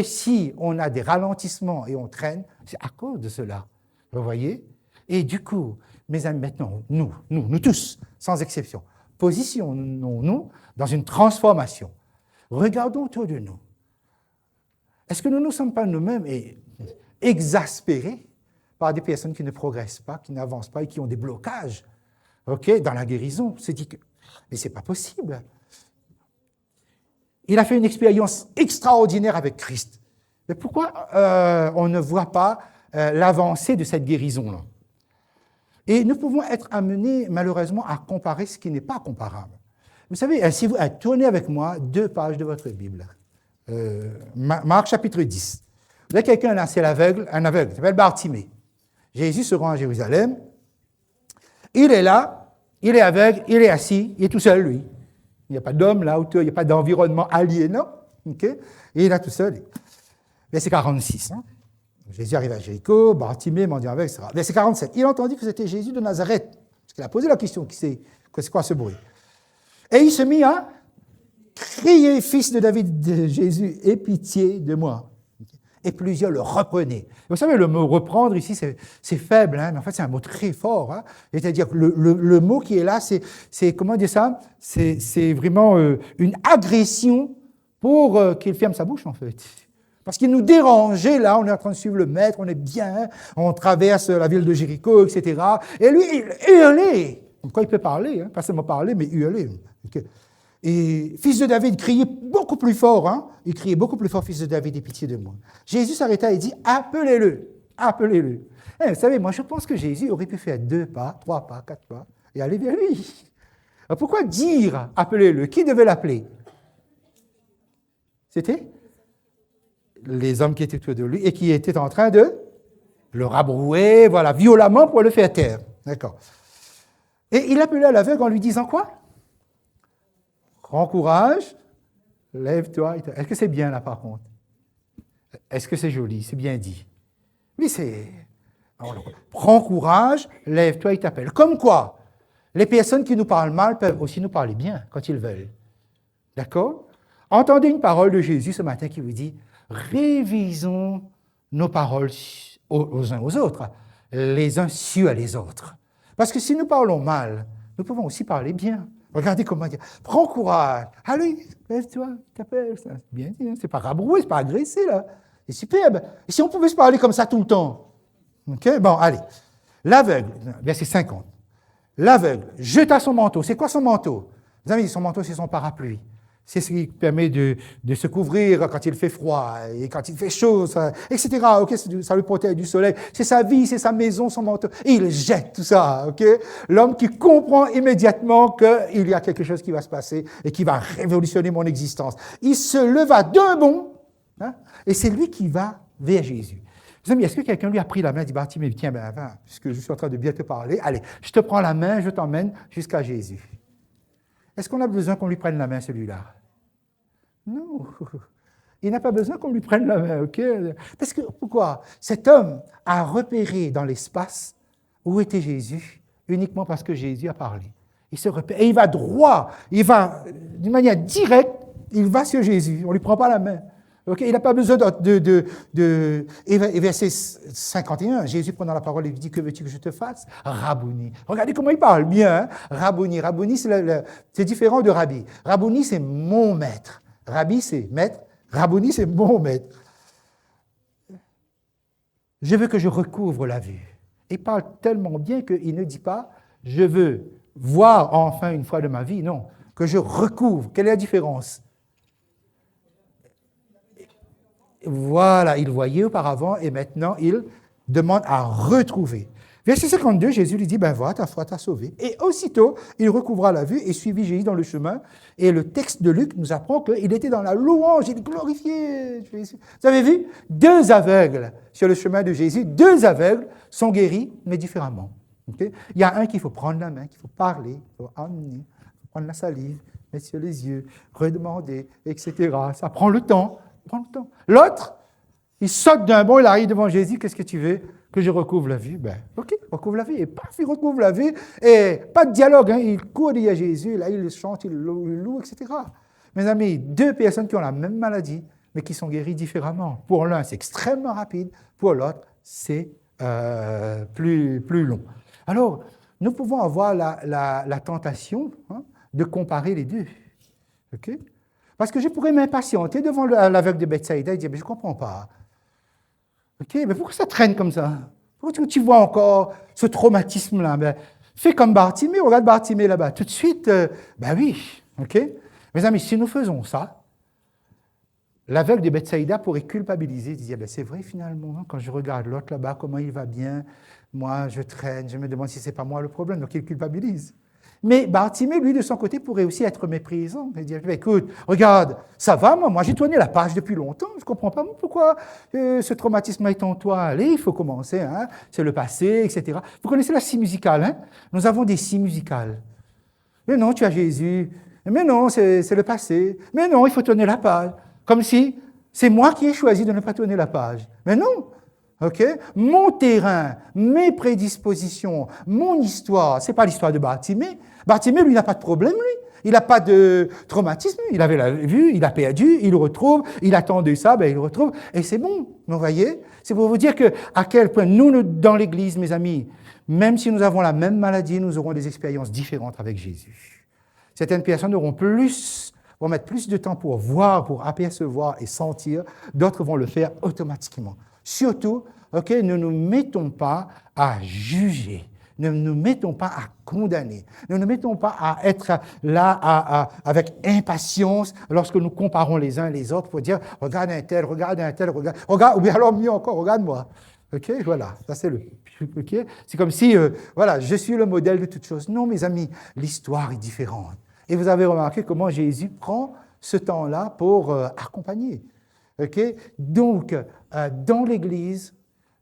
si on a des ralentissements et on traîne, c'est à cause de cela. Vous voyez? Et du coup, mes amis, maintenant, nous tous, sans exception, positionnons-nous dans une transformation. Regardons autour de nous. Est-ce que nous ne sommes pas nous-mêmes exaspérés par des personnes qui ne progressent pas, qui n'avancent pas et qui ont des blocages dans la guérison? On se dit que, mais ce n'est pas possible. Il a fait une expérience extraordinaire avec Christ. Mais pourquoi on ne voit pas l'avancée de cette guérison-là? Et nous pouvons être amenés, malheureusement, à comparer ce qui n'est pas comparable. Vous savez, si vous tournez avec moi 2 pages de votre Bible, Marc chapitre 10. Vous avez quelqu'un là, c'est un aveugle, il s'appelle Bartimée. Jésus se rend à Jérusalem. Il est là, il est aveugle, il est assis, il est tout seul, lui. Il n'y a pas d'homme là autour, il n'y a pas d'environnement aliénant. Okay? Et il est là tout seul. Verset 46. Jésus arrive à Jéricho, Bartimée, mendiant aveugle, etc. Verset 47. Il entendit que c'était Jésus de Nazareth. Parce qu'il a posé la question, c'est quoi ce bruit? Et il se mit à crier, fils de David, de Jésus, aie pitié de moi. et plusieurs le reprenaient. Vous savez, le mot reprendre ici, c'est faible, hein, mais en fait, c'est un mot très fort. Hein. C'est-à-dire que le mot qui est là, c'est comment dire ça? C'est vraiment une agression pour qu'il ferme sa bouche, en fait. Parce qu'il nous dérangeait, là, on est en train de suivre le maître, on est bien, on traverse la ville de Jéricho, etc. Et lui, il hurlait. Pourquoi il peut parler, hein? Pas seulement parler, mais hurler. Okay. Et fils de David criait beaucoup plus fort, hein? Il criait beaucoup plus fort, fils de David, aie pitié de moi. Jésus s'arrêta et dit, appelez-le, appelez-le. Eh, vous savez, moi je pense que Jésus aurait pu faire 2 pas, 3 pas, 4 pas, et aller vers lui. Alors, pourquoi dire appelez-le? Qui devait l'appeler? C'était les hommes qui étaient autour de lui et qui étaient en train de le rabrouer, voilà, violemment pour le faire taire. D'accord. Et il appelait l'aveugle en lui disant quoi? Prends courage, lève-toi. Est-ce que c'est bien là par contre? Est-ce que c'est joli? C'est bien dit. Oui, c'est... Prends courage, lève-toi, il t'appelle. Comme quoi, les personnes qui nous parlent mal peuvent aussi nous parler bien quand ils veulent. D'accord? Entendez une parole de Jésus ce matin qui vous dit, révisons nos paroles aux uns aux autres, les uns sur les autres. Parce que si nous parlons mal, nous pouvons aussi parler bien. Regardez comment dire. Prends courage. Allez, lève-toi, t'appelle. C'est bien dit, hein? C'est pas rabroué, c'est pas agressé, là. C'est superbe. Et si on pouvait se parler comme ça tout le temps? OK? Bon, allez. L'aveugle, verset 50. L'aveugle jeta son manteau. C'est quoi son manteau? Vous avez dit, son manteau, c'est son parapluie. C'est ce qui permet de se couvrir quand il fait froid et quand il fait chaud, ça, etc. Okay, ça lui protège du soleil. C'est sa vie, c'est sa maison, son manteau. Et il jette tout ça. Okay? L'homme qui comprend immédiatement qu'il y a quelque chose qui va se passer et qui va révolutionner mon existence. Il se leva d'un bond, hein, et c'est lui qui va vers Jésus. Mes amis, est-ce que quelqu'un lui a pris la main et dit, Bartimée, tiens, ben, puisque je suis en train de bien te parler, allez, je te prends la main, je t'emmène jusqu'à Jésus. Est-ce qu'on a besoin qu'on lui prenne la main, celui-là? Non. Il n'a pas besoin qu'on lui prenne la main, OK? Parce que, pourquoi? Cet homme a repéré dans l'espace où était Jésus, uniquement parce que Jésus a parlé. Il se repère, et il va droit, il va, d'une manière directe, il va sur Jésus, on ne lui prend pas la main. Okay? Il n'a pas besoin Et verset 51, Jésus prenant la parole, il lui dit, que veux-tu que je te fasse? Rabouni. Regardez comment il parle bien. Hein? Rabouni. Rabouni, c'est différent de Rabbi. Rabouni, c'est mon maître. Rabbi, c'est maître. Rabouni, c'est mon maître. Je veux que je recouvre la vue. Il parle tellement bien qu'il ne dit pas, je veux voir enfin une fois de ma vie. Non, que je recouvre. Quelle est la différence? Voilà, il voyait auparavant et maintenant il demande à retrouver. Verset 52, Jésus lui dit, ben va, ta foi t'a sauvé. Et aussitôt, il recouvra la vue et suivit Jésus dans le chemin. Et le texte de Luc nous apprend qu'il était dans la louange, il glorifiait Jésus. Vous avez vu? 2 aveugles sur le chemin de Jésus, 2 aveugles sont guéris, mais différemment. Okay? Il y a un qu'il faut prendre la main, qu'il faut parler, il faut emmener, il faut prendre la salive, mettre sur les yeux, redemander, etc. Ça prend le temps. L'autre, il saute d'un bond, il arrive devant Jésus, qu'est-ce que tu veux? Que je recouvre la vue? Ben, OK, recouvre la vue. Et paf, il recouvre la vue. Et pas de dialogue, hein, il court derrière Jésus, là, il chante, il loue, etc. Mes amis, 2 personnes qui ont la même maladie, mais qui sont guéries différemment. Pour l'un, c'est extrêmement rapide, pour l'autre, c'est plus long. Alors, nous pouvons avoir la tentation, hein, de comparer les deux. OK? Parce que je pourrais m'impatienter devant l'aveugle de Bethsaïda et dire, mais je ne comprends pas. OK, mais pourquoi ça traîne comme ça? Pourquoi tu vois encore ce traumatisme-là? Ben, fais comme Bartimée, regarde Bartimée là-bas. Tout de suite, ben oui. OK? Mes amis, si nous faisons ça, l'aveugle de Bethsaïda pourrait culpabiliser, dire, ben, c'est vrai finalement, quand je regarde l'autre là-bas, comment il va bien, moi je traîne, je me demande si ce n'est pas moi le problème, donc il culpabilise. Mais Bartimée, lui, de son côté, pourrait aussi être méprisant. Il dit, écoute, regarde, ça va, moi j'ai tourné la page depuis longtemps, je ne comprends pas pourquoi ce traumatisme est en toi. Allez, il faut commencer, hein, c'est le passé, etc. Vous connaissez la scie musicale, hein? Nous avons des scies musicales. Mais non, tu as Jésus. Mais non, c'est le passé. Mais non, il faut tourner la page. Comme si c'est moi qui ai choisi de ne pas tourner la page. Mais non. Okay? Mon terrain, mes prédispositions, mon histoire, ce n'est pas l'histoire de Bartimée. Bartimée, lui, n'a pas de problème, lui. Il n'a pas de traumatisme. Il avait la vue, il a perdu, il le retrouve, il attendait ça, ben il le retrouve, et c'est bon. Vous voyez? C'est pour vous dire que à quel point nous, dans l'Église, mes amis, même si nous avons la même maladie, nous aurons des expériences différentes avec Jésus. Certaines personnes vont mettre plus de temps pour voir, pour apercevoir et sentir. D'autres vont le faire automatiquement. Surtout, ne nous mettons pas à juger. Ne nous mettons pas à condamner. Ne nous mettons pas à être là avec impatience lorsque nous comparons les uns les autres pour dire « regarde un tel, regarde, ou bien alors mieux encore, regarde-moi ». Voilà, ça c'est le... C'est comme si, je suis le modèle de toute chose. Non, mes amis, l'histoire est différente. Et vous avez remarqué comment Jésus prend ce temps-là pour accompagner. Donc, dans l'Église,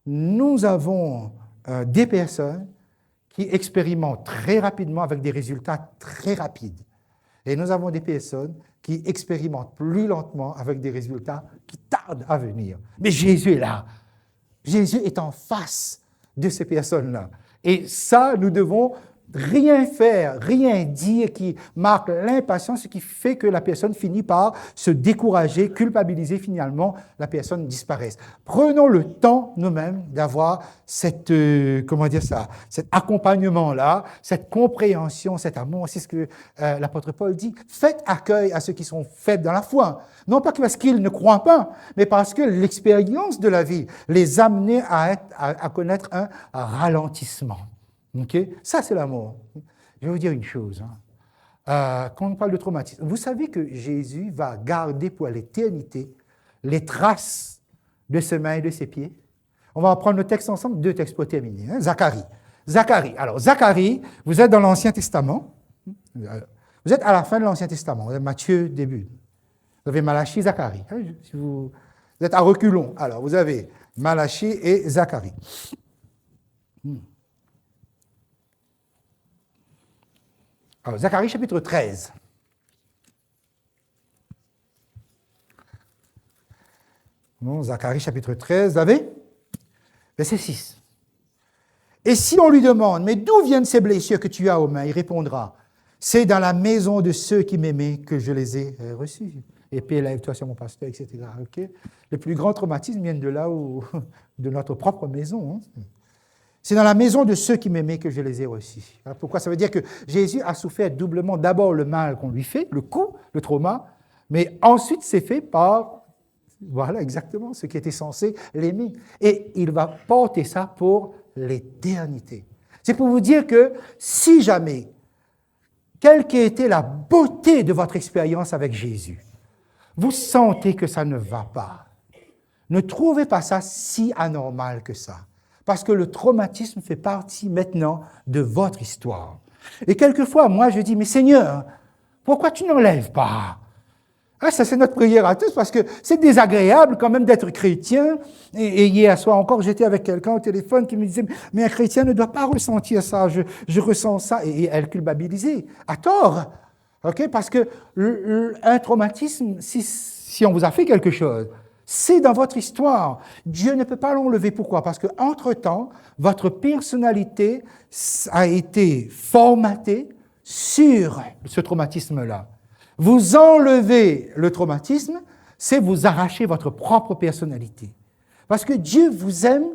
nous avons des personnes qui expérimentent très rapidement avec des résultats très rapides. Et nous avons des personnes qui expérimentent plus lentement avec des résultats qui tardent à venir. Mais Jésus est là. Jésus est en face de ces personnes-là. Et ça, nous devons rien faire, rien dire qui marque l'impatience, ce qui fait que la personne finit par se décourager, culpabiliser, finalement, la personne disparaisse. Prenons le temps nous-mêmes d'avoir cet accompagnement-là, cette compréhension, cet amour. C'est ce que l'apôtre Paul dit. Faites accueil à ceux qui sont faibles dans la foi. Non pas parce qu'ils ne croient pas, mais parce que l'expérience de la vie les amenait à connaître un ralentissement. Ça, c'est l'amour. Je vais vous dire une chose. Quand on parle de traumatisme, vous savez que Jésus va garder pour l'éternité les traces de ses mains et de ses pieds. On va prendre le texte ensemble, 2 textes pour terminer. Zacharie. Alors, Zacharie, vous êtes dans l'Ancien Testament. Vous êtes à la fin de l'Ancien Testament. Vous avez Matthieu, début. Vous avez Malachie, Zacharie. Si vous êtes à reculons. Alors, vous avez Malachie et Zacharie. Alors, Zacharie, chapitre 13. Zacharie, chapitre 13, vous avez verset 6. Et si on lui demande, mais d'où viennent ces blessures que tu as aux mains, il répondra, c'est dans la maison de ceux qui m'aimaient que je les ai reçus. Épée, lève-toi sur mon pasteur, etc. Les plus grands traumatismes viennent de là où, de notre propre maison. C'est dans la maison de ceux qui m'aimaient que je les ai reçus. Pourquoi? Ça veut dire que Jésus a souffert doublement, d'abord le mal qu'on lui fait, le coup, le trauma, mais ensuite c'est fait par, voilà exactement, ce qui était censé l'aimer. Et il va porter ça pour l'éternité. C'est pour vous dire que si jamais, quelle qu'ait été la beauté de votre expérience avec Jésus, vous sentez que ça ne va pas, ne trouvez pas ça si anormal que ça. Parce que le traumatisme fait partie maintenant de votre histoire. Et quelquefois, moi, je dis, mais Seigneur, pourquoi tu n'enlèves pas? Ça, c'est notre prière à tous, parce que c'est désagréable quand même d'être chrétien. Et hier soir encore, j'étais avec quelqu'un au téléphone qui me disait, mais un chrétien ne doit pas ressentir ça, je ressens ça. Et elle culpabilisait, à tort. Parce que un traumatisme, si on vous a fait quelque chose, c'est dans votre histoire. Dieu ne peut pas l'enlever. Pourquoi? Parce qu'entre-temps, votre personnalité a été formatée sur ce traumatisme-là. Vous enlevez le traumatisme, c'est vous arracher votre propre personnalité. Parce que Dieu vous aime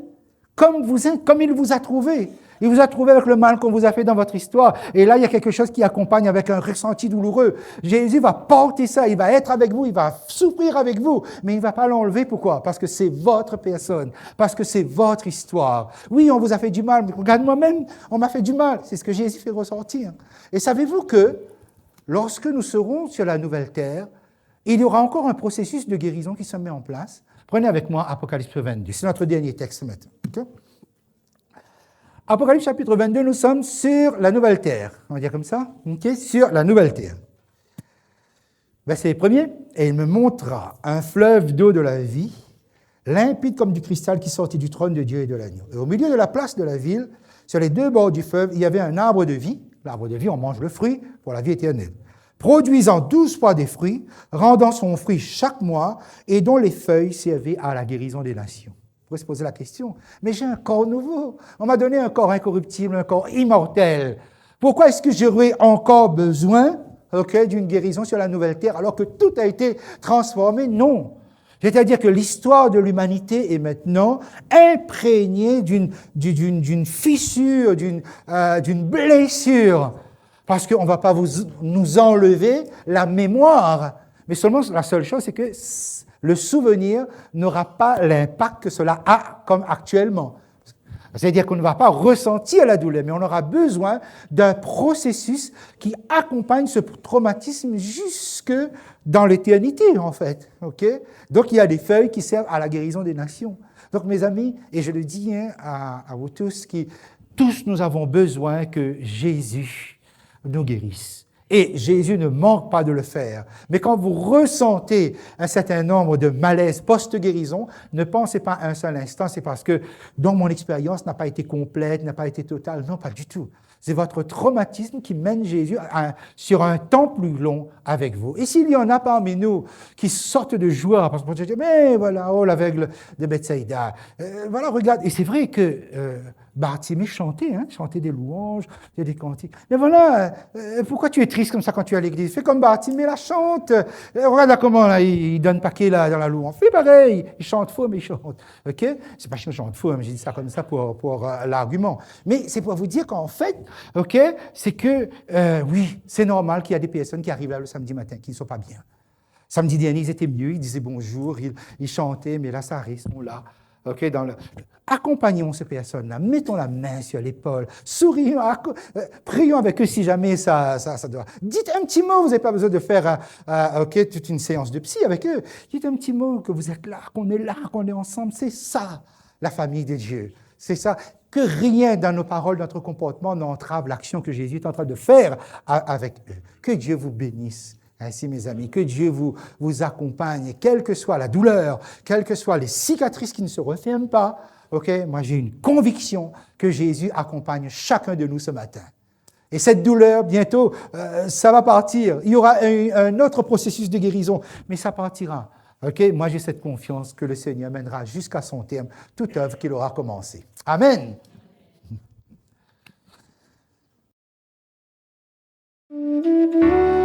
comme vous êtes, comme il vous a trouvé. Il vous a trouvé avec le mal qu'on vous a fait dans votre histoire. Et là, il y a quelque chose qui accompagne avec un ressenti douloureux. Jésus va porter ça, il va être avec vous, il va souffrir avec vous, mais il ne va pas l'enlever. Pourquoi? Parce que c'est votre personne, parce que c'est votre histoire. Oui, on vous a fait du mal, mais regarde moi-même, on m'a fait du mal. C'est ce que Jésus fait ressentir. Et savez-vous que lorsque nous serons sur la nouvelle terre, il y aura encore un processus de guérison qui se met en place. Prenez avec moi Apocalypse 22. C'est notre dernier texte maintenant. Okay? Apocalypse chapitre 22, nous sommes sur la nouvelle terre. On va dire comme ça, okay? Sur la nouvelle terre. Verset 1er, et il me montra un fleuve d'eau de la vie, limpide comme du cristal qui sortit du trône de Dieu et de l'agneau. Et au milieu de la place de la ville, sur les 2 bords du fleuve, il y avait un arbre de vie. L'arbre de vie, on mange le fruit pour la vie éternelle. Produisant 12 fois des fruits, rendant son fruit chaque mois, et dont les feuilles servaient à la guérison des nations. Vous pouvez se poser la question, mais j'ai un corps nouveau. On m'a donné un corps incorruptible, un corps immortel. Pourquoi est-ce que j'aurais encore besoin d'une guérison sur la nouvelle terre, alors que tout a été transformé? Non. C'est-à-dire que l'histoire de l'humanité est maintenant imprégnée d'une fissure, d'une blessure, parce qu'on ne va pas nous enlever la mémoire. Mais seulement la seule chose, c'est que le souvenir n'aura pas l'impact que cela a comme actuellement. C'est-à-dire qu'on ne va pas ressentir la douleur, mais on aura besoin d'un processus qui accompagne ce traumatisme jusque dans l'éternité, en fait. Okay? Donc, il y a des feuilles qui servent à la guérison des nations. Donc, mes amis, et je le dis à vous tous, tous nous avons besoin que Jésus nous guérisse. Et Jésus ne manque pas de le faire. Mais quand vous ressentez un certain nombre de malaises post-guérison, ne pensez pas un seul instant, c'est parce que donc mon expérience n'a pas été complète, n'a pas été totale. Non, pas du tout. C'est votre traumatisme qui mène Jésus sur un temps plus long avec vous. Et s'il y en a parmi nous qui sortent de joie, parce qu'on se dit, mais voilà, oh l'aveugle de Bethsaïda, voilà, regarde. Et c'est vrai que Bartimée chantait des louanges, des cantiques. Mais voilà, pourquoi tu es triste comme ça quand tu es à l'église? Fais comme Bartimée, la chante. Regarde là comment là, il donne paquet là, dans la louange. Fais pareil, il chante faux, mais il chante. Ok? C'est pas qu'il chante faux, j'ai dit ça comme ça pour l'argument. Mais c'est pour vous dire qu'en fait, ok, c'est que oui, c'est normal qu'il y a des personnes qui arrivent là le samedi matin qui ne sont pas bien. Samedi dernier, ils étaient mieux, ils disaient bonjour, ils chantaient, mais là, ça arrive, ils sont là. Okay, accompagnons ces personnes-là, mettons la main sur l'épaule, sourions, prions avec eux si jamais ça doit. Dites un petit mot, vous n'avez pas besoin de faire toute une séance de psy avec eux. Dites un petit mot que vous êtes là, qu'on est ensemble. C'est ça, la famille de Dieu. C'est ça. Que rien dans nos paroles, notre comportement n'entrave l'action que Jésus est en train de faire avec eux. Que Dieu vous bénisse. Ainsi, mes amis, que Dieu vous accompagne, quelle que soit la douleur, quelles que soient les cicatrices qui ne se referment pas. Moi, j'ai une conviction que Jésus accompagne chacun de nous ce matin. Et cette douleur, bientôt, ça va partir. Il y aura un autre processus de guérison, mais ça partira. Moi, j'ai cette confiance que le Seigneur mènera jusqu'à son terme toute œuvre qu'il aura commencée. Amen. Thank you.